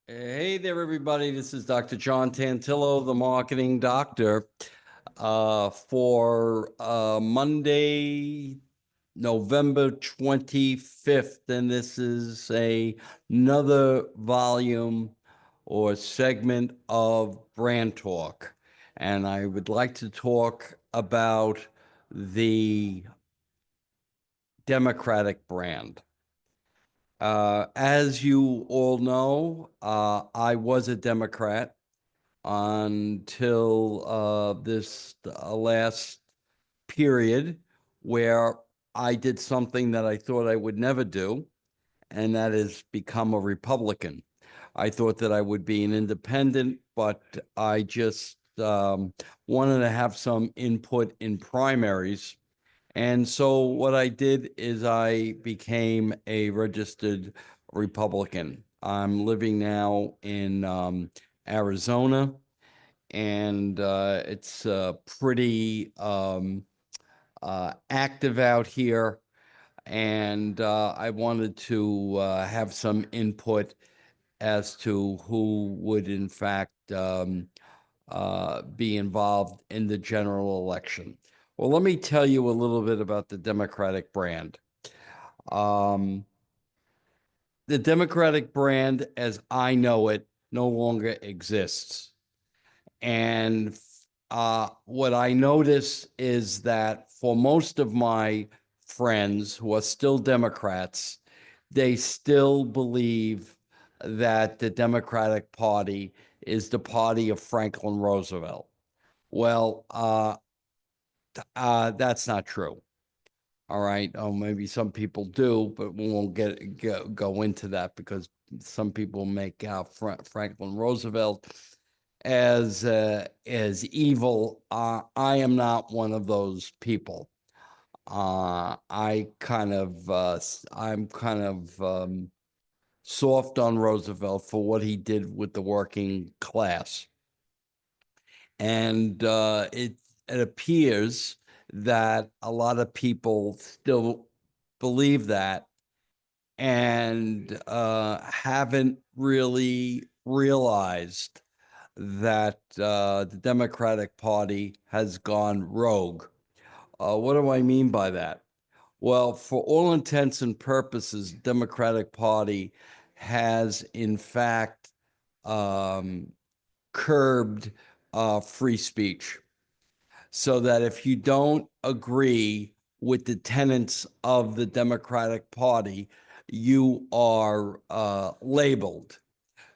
Hey there, everybody. This is Dr. John Tantillo, the marketing doctor, for Monday, November 25th. And this is another volume or segment of Brand Talk. And I would like to talk about the Democratic brand. As you all know, I was a Democrat until this last period where I did something that I thought I would never do, and that is become a Republican. I thought that I would be an independent, but I just wanted to have some input in primaries. And so what I did is I became a registered Republican. I'm living now in Arizona, and it's pretty active out here. And I wanted to have some input as to who would, in fact, be involved in the general election. Well, let me tell you a little bit about the Democratic brand. Um, the Democratic brand, as I know it, no longer exists. And what I notice is that for most of my friends who are still Democrats, they still believe that the Democratic Party is the party of Franklin Roosevelt. Well, that's not true. All right. Oh, maybe some people do, but we won't go into that because some people make out Franklin Roosevelt as evil. I am not one of those people. I'm kind of soft on Roosevelt for what he did with the working class. And it appears that a lot of people still believe that and haven't really realized that the Democratic Party has gone rogue. What do I mean by that? Well, for all intents and purposes, Democratic Party has in fact um, curbed free speech, so that if you don't agree with the tenets of the Democratic Party, you are labeled.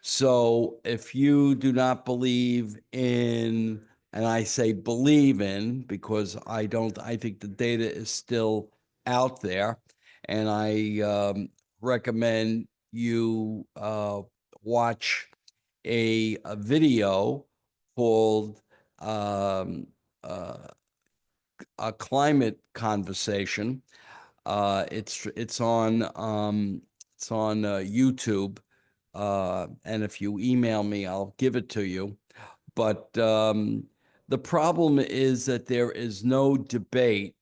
So if you do not believe in, and I say believe in because I don't, I think the data is still out there, and I recommend you watch a video called um, uh, a climate conversation. It's on YouTube, and if you email me, I'll give it to you. But the problem is that there is no debate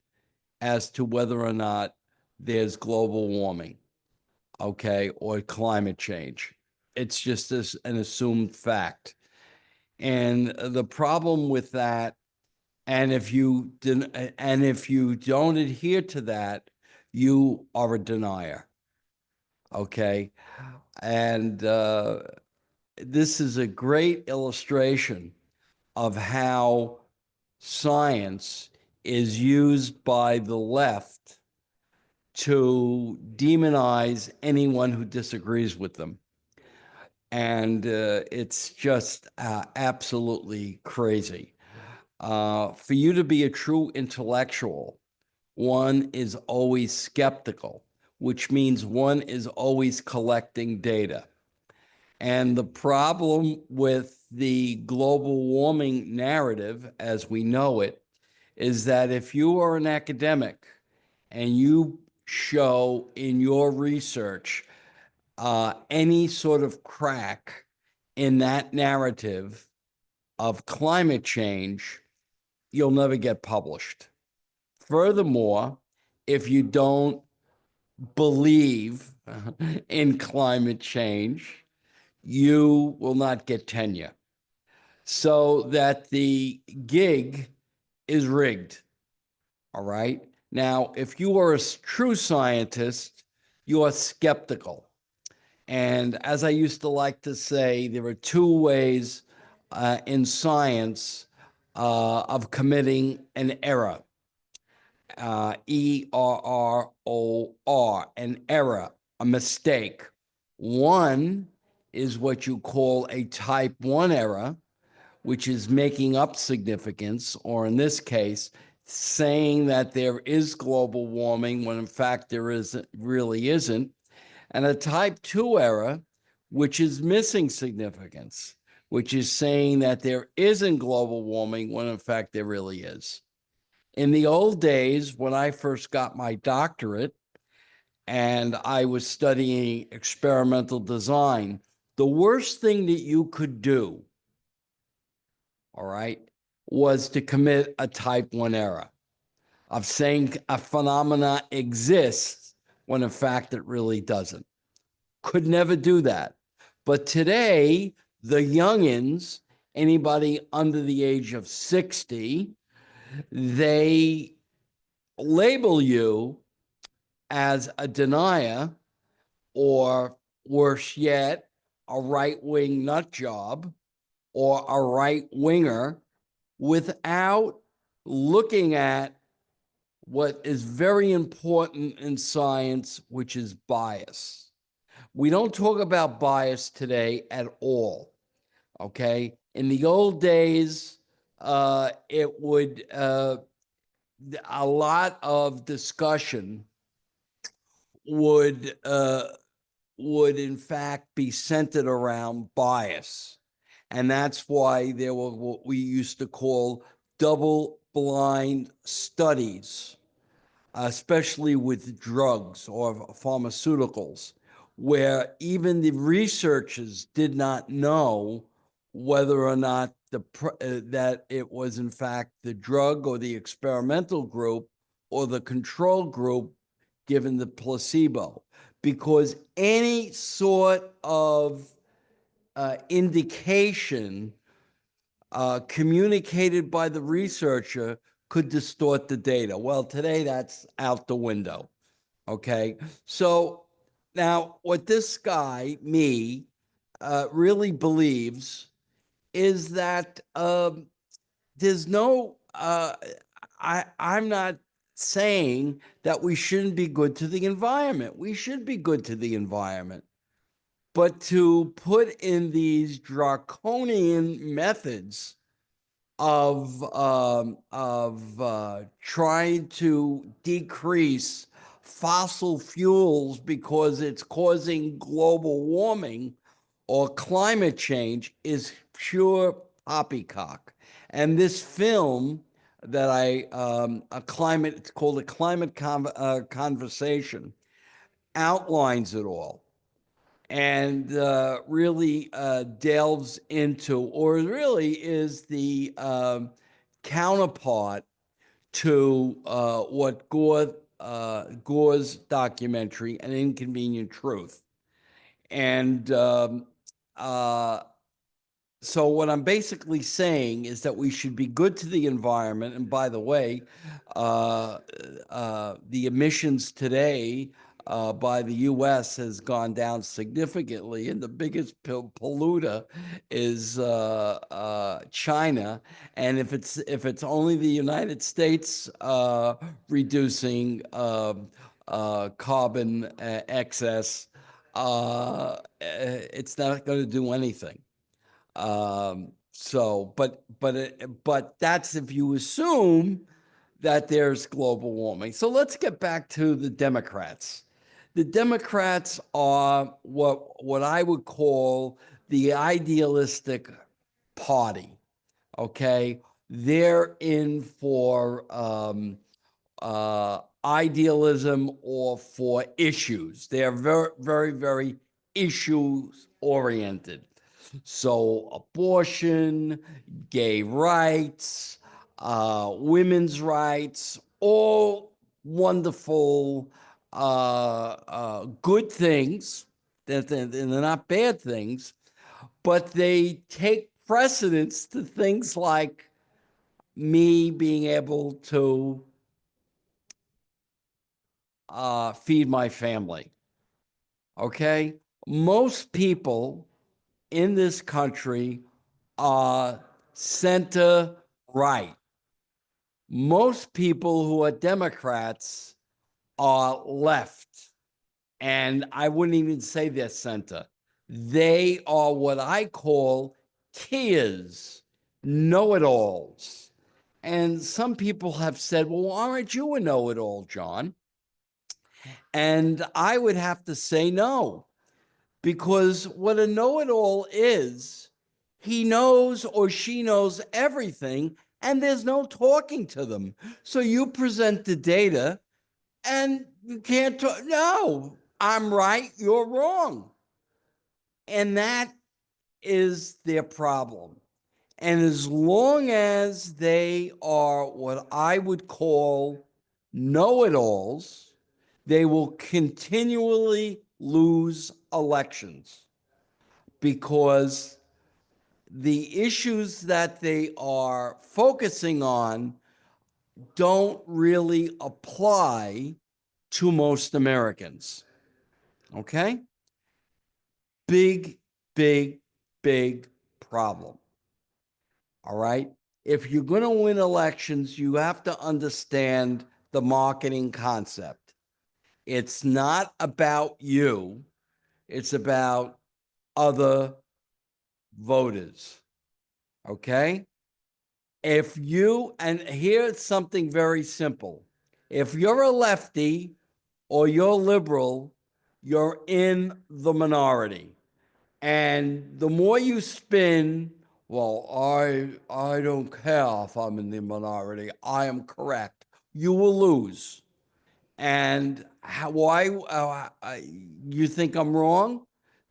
as to whether or not there's global warming, okay, or climate change. It's just an assumed fact. And the problem with that, and if you don't adhere to that, you are a denier. Okay. And this is a great illustration of how science is used by the left to demonize anyone who disagrees with them. And it's just absolutely crazy. For you to be a true intellectual, one is always skeptical, which means one is always collecting data. And the problem with the global warming narrative, as we know it, is that if you are an academic and you show in your research any sort of crack in that narrative of climate change, you'll never get published. Furthermore, if you don't believe in climate change, you will not get tenure. So that the gig is rigged. All right. Now, if you are a true scientist, you are skeptical. And as I used to like to say, there are two ways in science of committing an error. ERROR, an error, a mistake. One is what you call a type 1 error, which is making up significance, or in this case, saying that there is global warming when in fact there really isn't, and a type 2 error, which is missing significance, which is saying that there isn't global warming when in fact there really is. In the old days, when I first got my doctorate and I was studying experimental design, the worst thing that you could do, all right, was to commit a type 1 error of saying a phenomena exists when in fact it really doesn't. Could never do that. But today, the youngins, anybody under the age of 60, they label you as a denier, or worse yet, a right-wing nut job or a right-winger, without looking at what is very important in science, which is bias. We don't talk about bias today at all, okay? In the old days, it would, a lot of discussion would in fact be centered around bias. And that's why there were what we used to call double-blind studies, especially with drugs or pharmaceuticals, where even the researchers did not know whether or not that it was in fact the drug or the experimental group or the control group given the placebo, because any sort of indication communicated by the researcher could distort the data. Well, today that's out the window. Okay. So now what this guy, me, really believes is that there's no, I'm not saying that we shouldn't be good to the environment. We should be good to the environment. But to put in these draconian methods of trying to decrease fossil fuels because it's causing global warming or climate change is pure poppycock. And this film that it's called A Climate Conversation, outlines it all and really delves into, or really is the counterpart to what Gore's documentary, An Inconvenient Truth. And so what I'm basically saying is that we should be good to the environment. And by the way, the emissions today by the U.S. has gone down significantly, and the biggest polluter is China. And if it's only the United States reducing carbon excess, it's not going to do anything. But that's if you assume that there's global warming. So let's get back to the Democrats. The Democrats are what I would call the idealistic party. Okay, they're in for idealism or for issues. They're very, very, very issues oriented. So abortion, gay rights, women's rights, all wonderful, good things. They're not bad things, but they take precedence to things like me being able to feed my family. Okay? Most people in this country are center right. Most people who are Democrats are left. And I wouldn't even say they're center. They are what I call tears, know-it-alls. And some people have said, well, aren't you a know-it-all, John? And I would have to say no, because what a know-it-all is, he knows or she knows everything, and there's no talking to them. So you present the data, and you can't talk. No, I'm right, you're wrong. And that is their problem. And as long as they are what I would call know-it-alls, they will continually lose elections because the issues that they are focusing on don't really apply to most Americans. Okay? Big, big, big problem. All right? If you're going to win elections, you have to understand the marketing concept. It's not about you, it's about other voters. Okay? If you, and here's something very simple, if you're a lefty or you're liberal, you're in the minority. And the more you spin, well, I don't care if I'm in the minority, I am correct, you will lose. And why you think I'm wrong?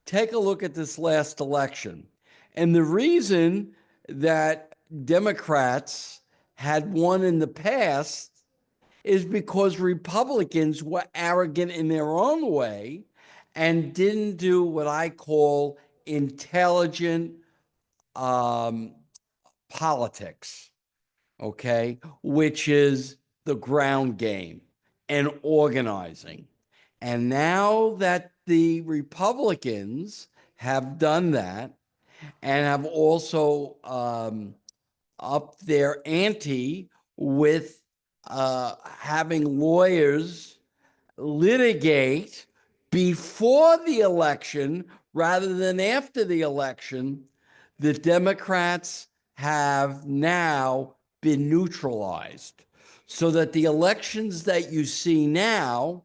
Take a look at this last election. And the reason that Democrats had won in the past is because Republicans were arrogant in their own way and didn't do what I call intelligent um, politics, okay, which is the ground game and organizing. And now that the Republicans have done that and have also upped their ante with having lawyers litigate before the election rather than after the election, the Democrats have now been neutralized. So that the elections that you see now,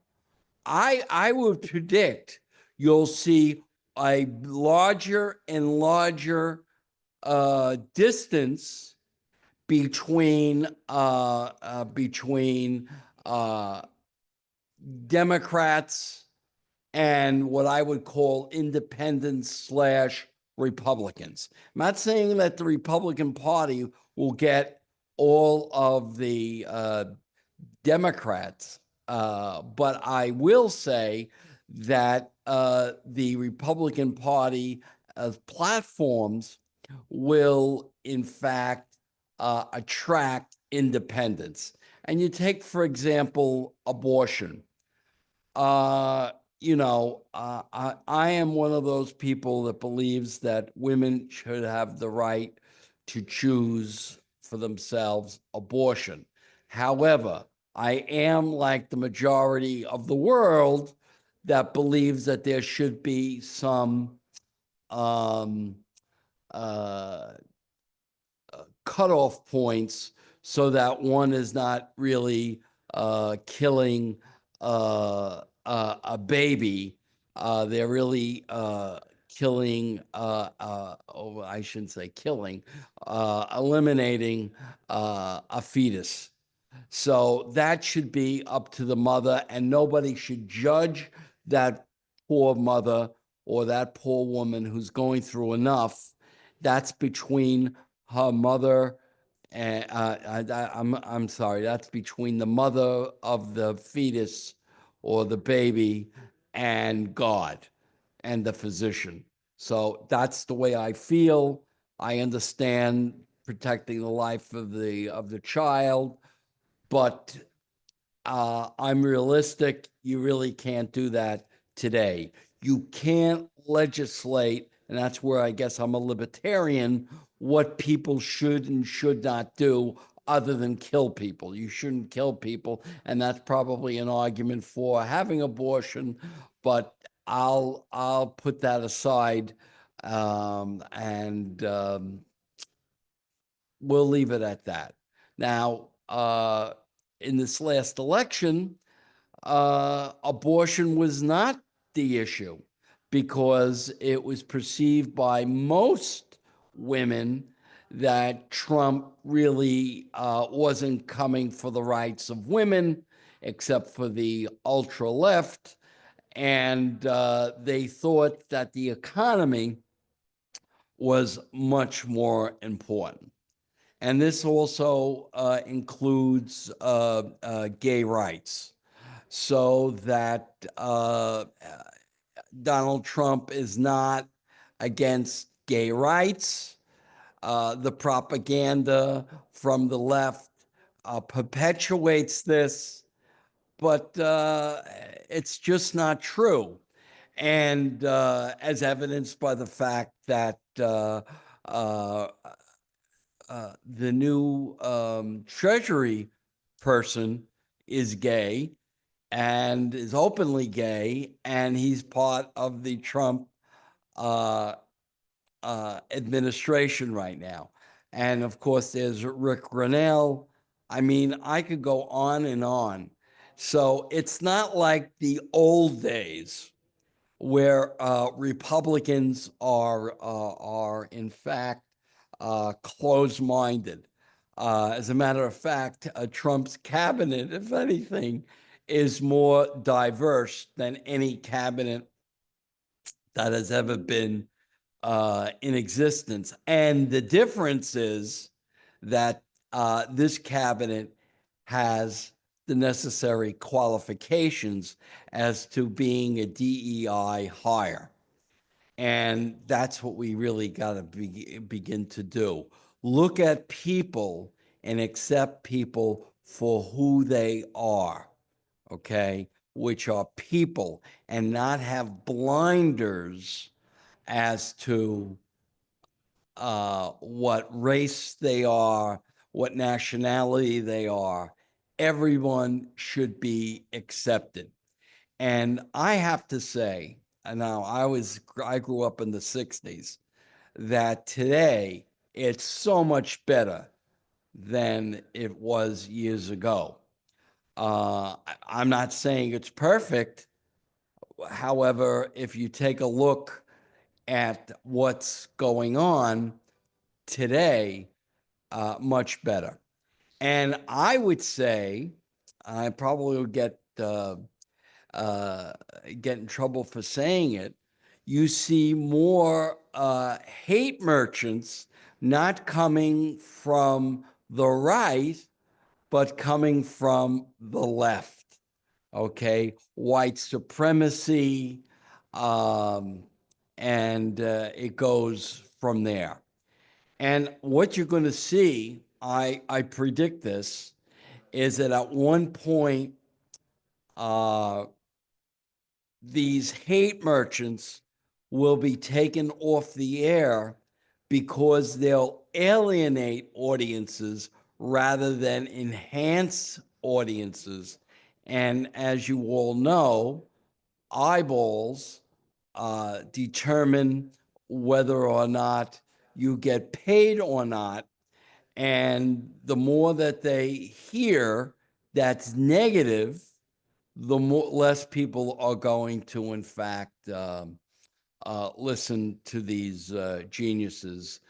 I would predict you'll see a larger and larger distance between Democrats and what I would call independents slash Republicans. I'm not saying that the Republican Party will get all of the Democrats, but I will say that the Republican Party platforms will, in fact, attract independents. And you take, for example, abortion. I am one of those people that believes that women should have the right to choose for themselves abortion. However, I am like the majority of the world that believes that there should be some um, uh, cutoff points so that one is not really killing a baby. They're really killing, oh, I shouldn't say killing, eliminating a fetus. So that should be up to the mother, and nobody should judge that poor mother or that poor woman who's going through enough. That's between her mother and I'm sorry, that's between the mother of the fetus or the baby and God and the physician. So that's the way I feel. I understand protecting the life of the child, but I'm realistic. You really can't do that today. You can't legislate, and that's where I guess I'm a libertarian, what people should and should not do other than kill people. You shouldn't kill people, and that's probably an argument for having abortion, but I'll put that aside, and we'll leave it at that. Now, in this last election, abortion was not the issue because it was perceived by most women that Trump really wasn't coming for the rights of women, except for the ultra left. And they thought that the economy was much more important. And this also includes gay rights, so that Donald Trump is not against gay rights. The propaganda from the left perpetuates this, but it's just not true. And as evidenced by the fact that uh, the new Treasury person is gay and is openly gay, and he's part of the Trump uh, administration right now. And of course, there's Rick Grenell. I mean, I could go on and on. So it's not like the old days where Republicans are in fact closed-minded. As a matter of fact, Trump's cabinet, if anything, is more diverse than any cabinet that has ever been in existence. And the difference is that this cabinet has the necessary qualifications as to being a DEI hire. And that's what we really got to begin to do. Look at people and accept people for who they are, okay? Which are people, and not have blinders as to what race they are, what nationality they are. Everyone should be accepted. And I have to say, and now I grew up in the 60s, that today it's so much better than it was years ago. I'm not saying it's perfect. However, if you take a look at what's going on today, much better. And I would say, I probably will get in trouble for saying it. You see more hate merchants not coming from the right, but coming from the left. Okay, white supremacy, um, and it goes from there. And what you're going to see, I predict this, is that at one point, uh, these hate merchants will be taken off the air because they'll alienate audiences rather than enhance audiences. And as you all know, eyeballs determine whether or not you get paid or not. And the more that they hear that's negative, the less people are going to, in fact, listen to these geniuses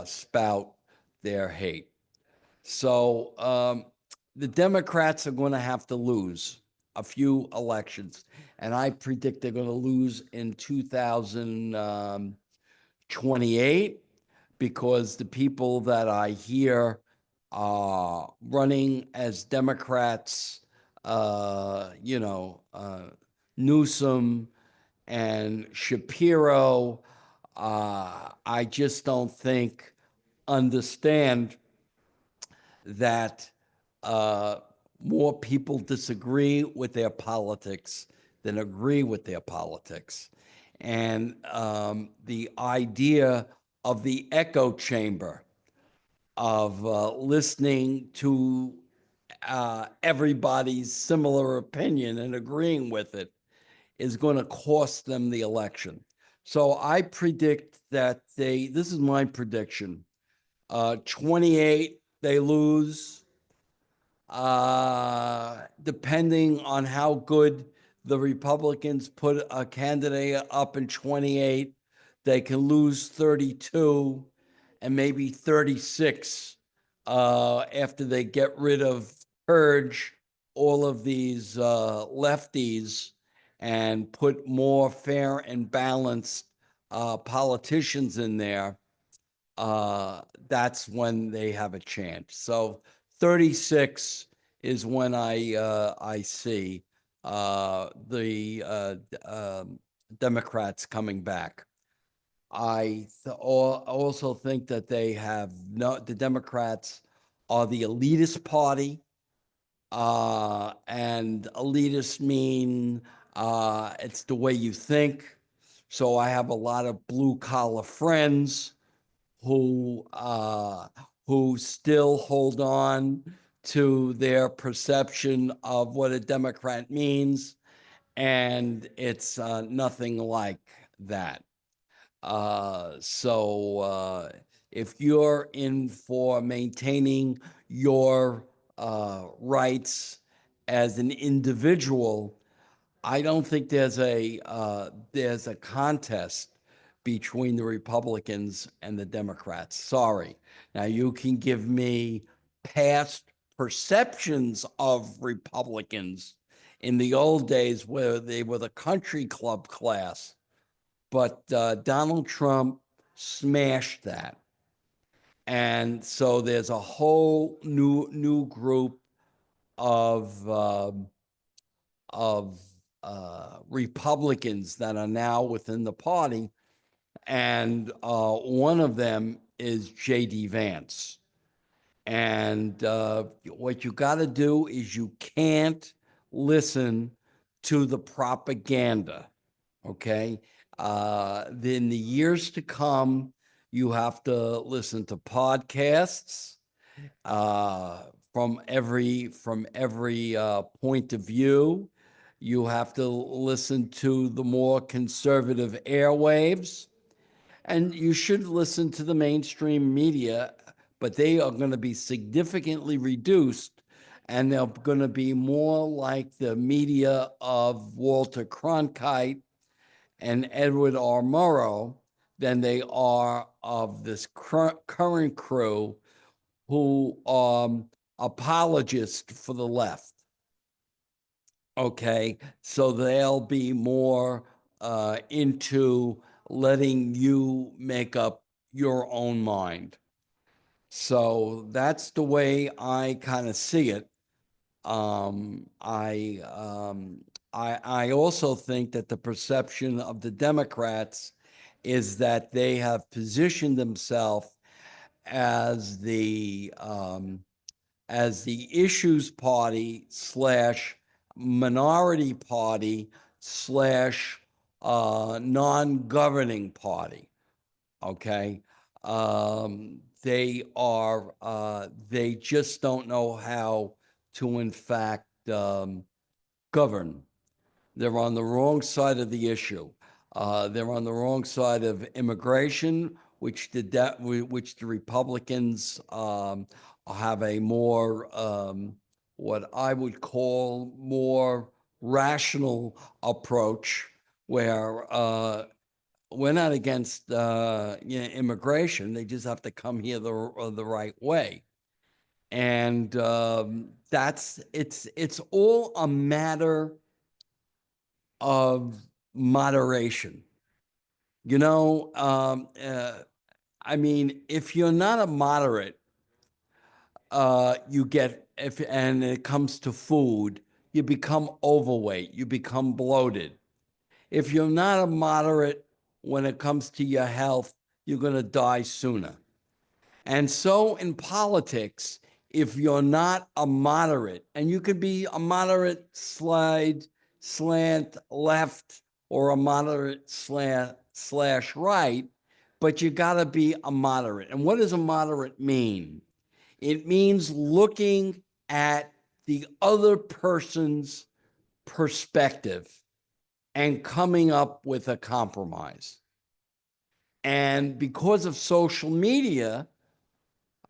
spout their hate. So the Democrats are going to have to lose a few elections, and I predict they're going to lose in 2028 because the people that I hear running as Democrats, Newsom and Shapiro, I just don't think understand that uh, more people disagree with their politics than agree with their politics. And the idea of the echo chamber, of listening to everybody's similar opinion and agreeing with it, is going to cost them the election. So I predict that this is my prediction, 28, they lose, depending on how good the Republicans put a candidate up in 28, they can lose 32 and maybe 36 after they get rid of, purge all of these lefties and put more fair and balanced politicians in there. That's when they have a chance. So 36 is when I see the Democrats coming back. Also think that the Democrats are the elitist party, and elitist mean it's the way you think. So I have a lot of blue collar friends who still hold on to their perception of what a Democrat means, and it's nothing like that. So if you're in for maintaining your rights as an individual, I don't think there's a contest between the Republicans and the Democrats. Sorry. Now you can give me past perceptions of Republicans in the old days where they were the country club class, but Donald Trump smashed that. And so there's a whole new group of of Republicans that are now within the party, and one of them is J.D. Vance. And what you got to do is you can't listen to the propaganda. Okay. In the years to come, you have to listen to podcasts uh, from every point of view. You have to listen to the more conservative airwaves, and you should listen to the mainstream media, but they are going to be significantly reduced, and they're going to be more like the media of Walter Cronkite and Edward R. Murrow than they are of this current crew who are apologists for the left. Okay, so they'll be more into letting you make up your own mind. So that's the way I kind of see it. Um, I, um, I also think that the perception of the Democrats is that they have positioned themselves as the issues party slash minority party slash non-governing party. Okay. They just don't know how to, in fact, govern. They're on the wrong side of the issue. They're on the wrong side of immigration, which the Republicans have a more what I would call more rational approach, where we're not against immigration. They just have to come here the right way, and it's all a matter of moderation. You know, I mean, if you're not a moderate, you get, if and it comes to food, you become overweight, you become bloated. If you're not a moderate, when it comes to your health, you're going to die sooner. And so in politics, if you're not a moderate, and you could be a moderate slant left or a moderate slash right, but you got to be a moderate. And what does a moderate mean? It means looking at the other person's perspective and coming up with a compromise. And because of social media,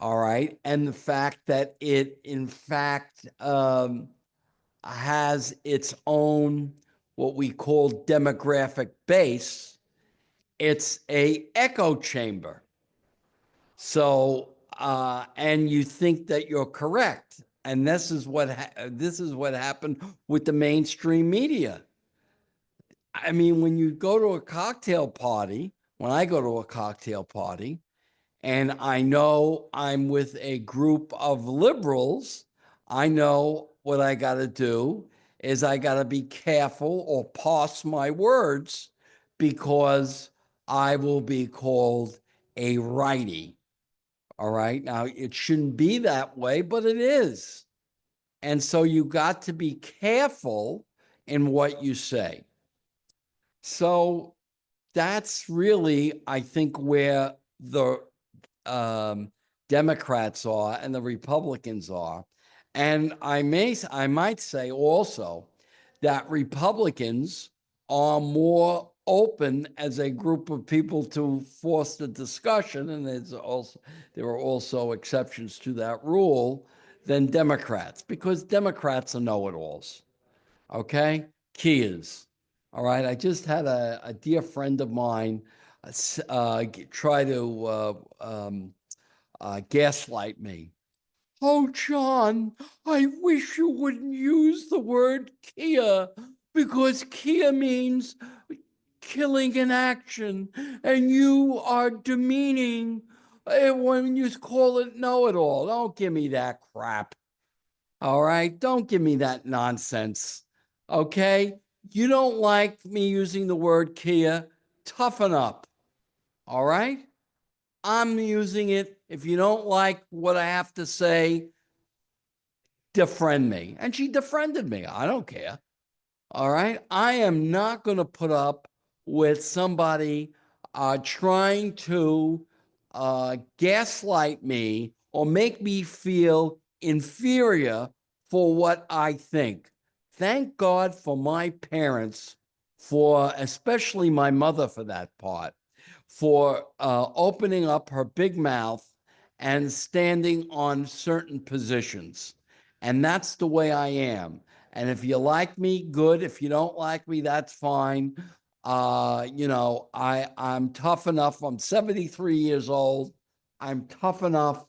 all right, and the fact that it, in fact, has its own what we call demographic base, it's a echo chamber. So, and you think that you're correct, and this is what happened with the mainstream media. I mean, when you go to a cocktail party, when I go to a cocktail party, and I know I'm with a group of liberals, I know what I got to do is I got to be careful or parse my words because I will be called a righty. All right. Now, it shouldn't be that way, but it is. And so you got to be careful in what you say. So that's really, I think, where the Democrats are and the Republicans are. And I might say also that Republicans are more open as a group of people to foster discussion, and there are also exceptions to that rule, than Democrats, because Democrats are know-it-alls. Okay, Kias. All right, I just had a dear friend of mine try to gaslight me. Oh, John, I wish you wouldn't use the word Kia because Kia means killing in action, and you are demeaning when you call it know-it-all. Don't give me that crap. All right, don't give me that nonsense. Okay, you don't like me using the word Kia, toughen up. All right, I'm using it. If you don't like what I have to say, defriend me. And she defriended me. I don't care. All right. I am not going to put up with somebody trying to gaslight me or make me feel inferior for what I think. Thank God for my parents, for especially my mother for that part, for opening up her big mouth and standing on certain positions. And that's the way I am. And if you like me, good. If you don't like me, that's fine. I'm tough enough. I'm 73 years old. I'm tough enough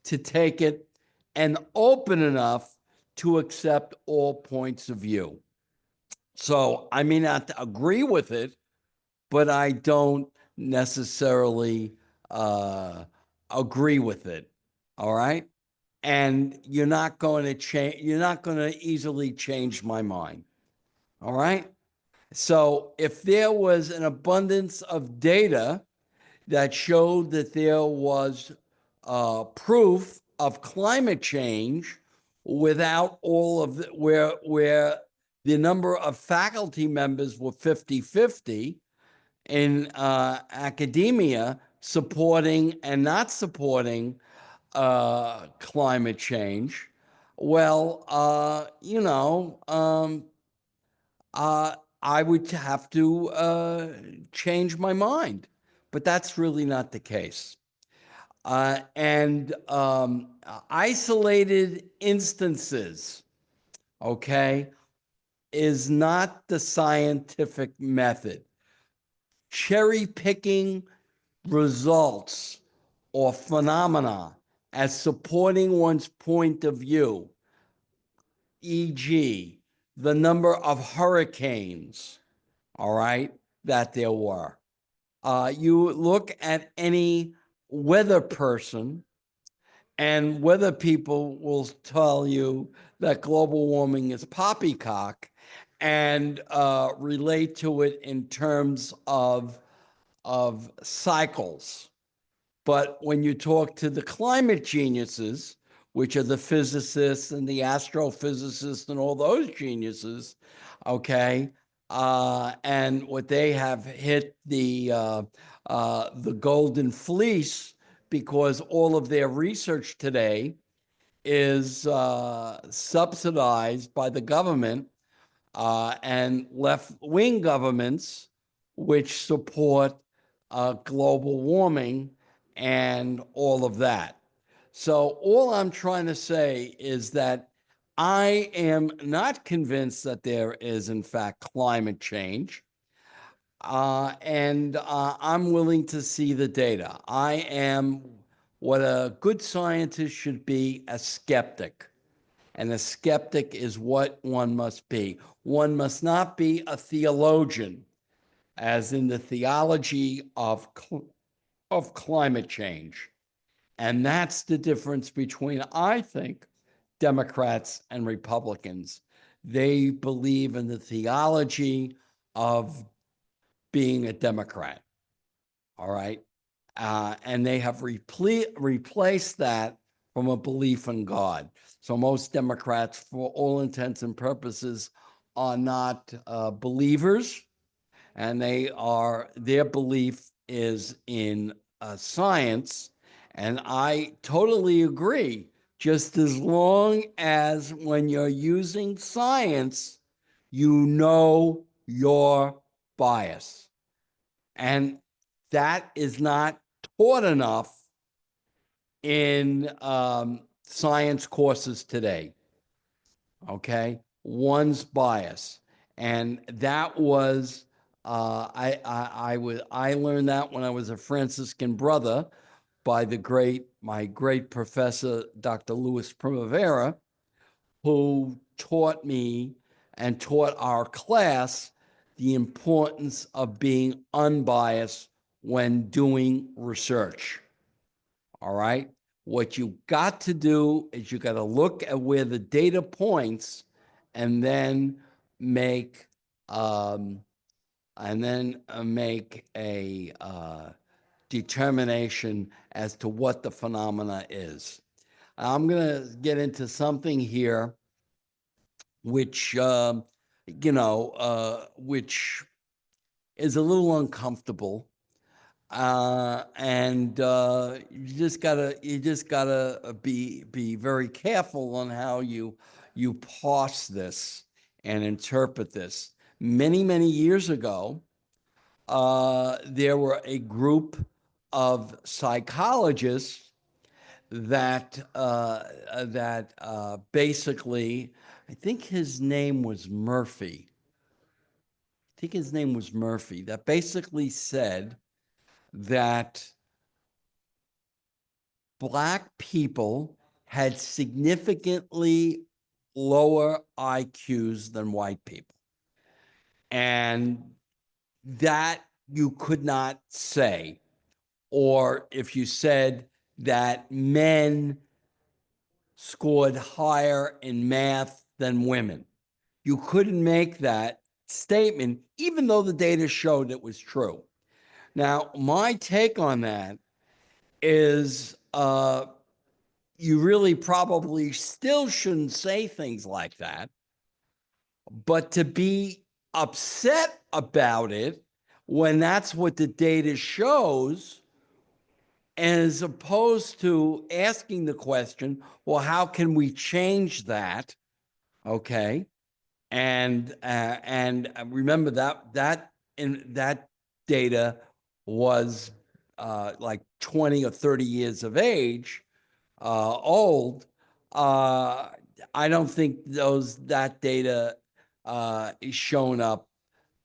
to take it and open enough to accept all points of view. So I may not agree with it, but I don't necessarily agree with it. All right. And you're not going to change, you're not going to easily change my mind. All right. So if there was an abundance of data that showed that there was proof of climate change without all of the, where the number of faculty members were 50-50 in academia supporting and not supporting climate change, well, I would have to change my mind. But that's really not the case. And isolated instances, okay, is not the scientific method. Cherry picking results or phenomena as supporting one's point of view, e.g., the number of hurricanes, all right, that there were. You look at any weather person, and weather people will tell you that global warming is poppycock and relate to it in terms of of cycles. But when you talk to the climate geniuses, which are the physicists and the astrophysicists and all those geniuses, okay, and what they have hit the golden fleece because all of their research today is subsidized by the government and left-wing governments which support global warming and all of that. So all I'm trying to say is that I am not convinced that there is, in fact, climate change. And I'm willing to see the data. I am what a good scientist should be, a skeptic. And a skeptic is what one must be. One must not be a theologian, as in the theology of climate change. And that's the difference between, I think, Democrats and Republicans. They believe in the theology of being a Democrat, all right? And they have replaced that from a belief in God. So most Democrats, for all intents and purposes, are not believers, and their belief is in science. And I totally agree, just as long as when you're using science, you know your bias. And that is not taught enough in science courses today. Okay, one's bias, and that was I learned that when I was a Franciscan brother by my great professor, Dr. Louis Primavera, who taught me and taught our class the importance of being unbiased when doing research. All right. What you got to do is you got to look at where the data points and then make a determination as to what the phenomena is. I'm going to get into something here which which is a little uncomfortable, and you just gotta be very careful on how you parse this and interpret this. Many years ago, there were a group of psychologists that basically, I think his name was Murphy. That basically said that Black people had significantly lower IQs than white people. And that you could not say. Or if you said that men scored higher in math than women, you couldn't make that statement, even though the data showed it was true. Now, my take on that is you really probably still shouldn't say things like that, but to be upset about it when that's what the data shows, as opposed to asking the question, well, how can we change that? Okay. And remember that data was like 20 or 30 years of age, old. I don't think that data is shown up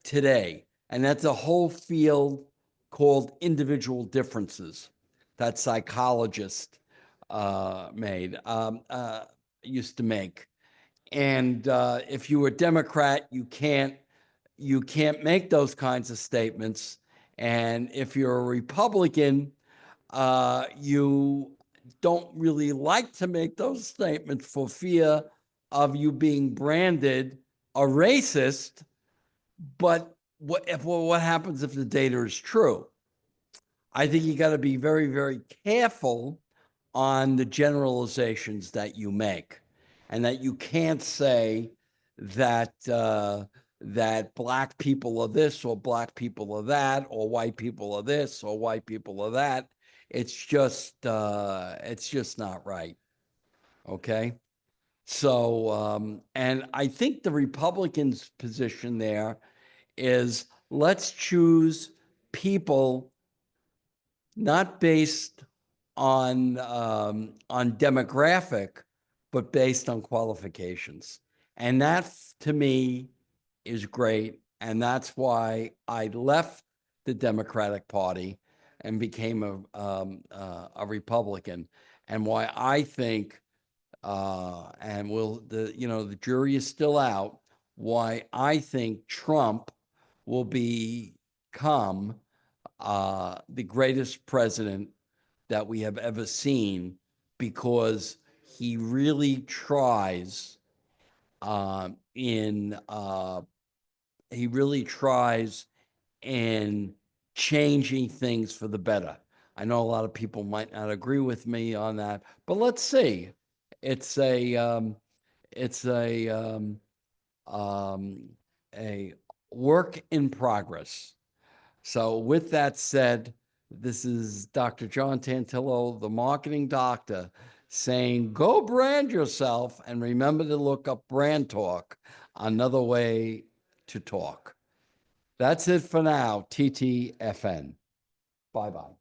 today, and that's a whole field called individual differences that psychologists used to make. And if you were a Democrat, you can't make those kinds of statements. And if you're a Republican, you don't really like to make those statements for fear of you being branded a racist. But what happens if the data is true? I think you got to be very, very careful on the generalizations that you make, and that you can't say that that black people are this or black people are that or white people are this or white people are that. It's just not right. Okay. So, and I think the Republicans' position there is let's choose people not based on demographic, but based on qualifications. And that to me is great. And that's why I left the Democratic Party and became a Republican, and why I think and the jury is still out, why I think Trump will become the greatest president that we have ever seen, because he really tries in he really tries in changing things for the better. I know a lot of people might not agree with me on that, but let's see. It's a it's um, a work in progress. So, with that said, this is Dr. John Tantillo, the marketing doctor, saying go brand yourself, and remember to look up BrandTalkk, another way to talk. That's it for now. TTFN. Bye bye.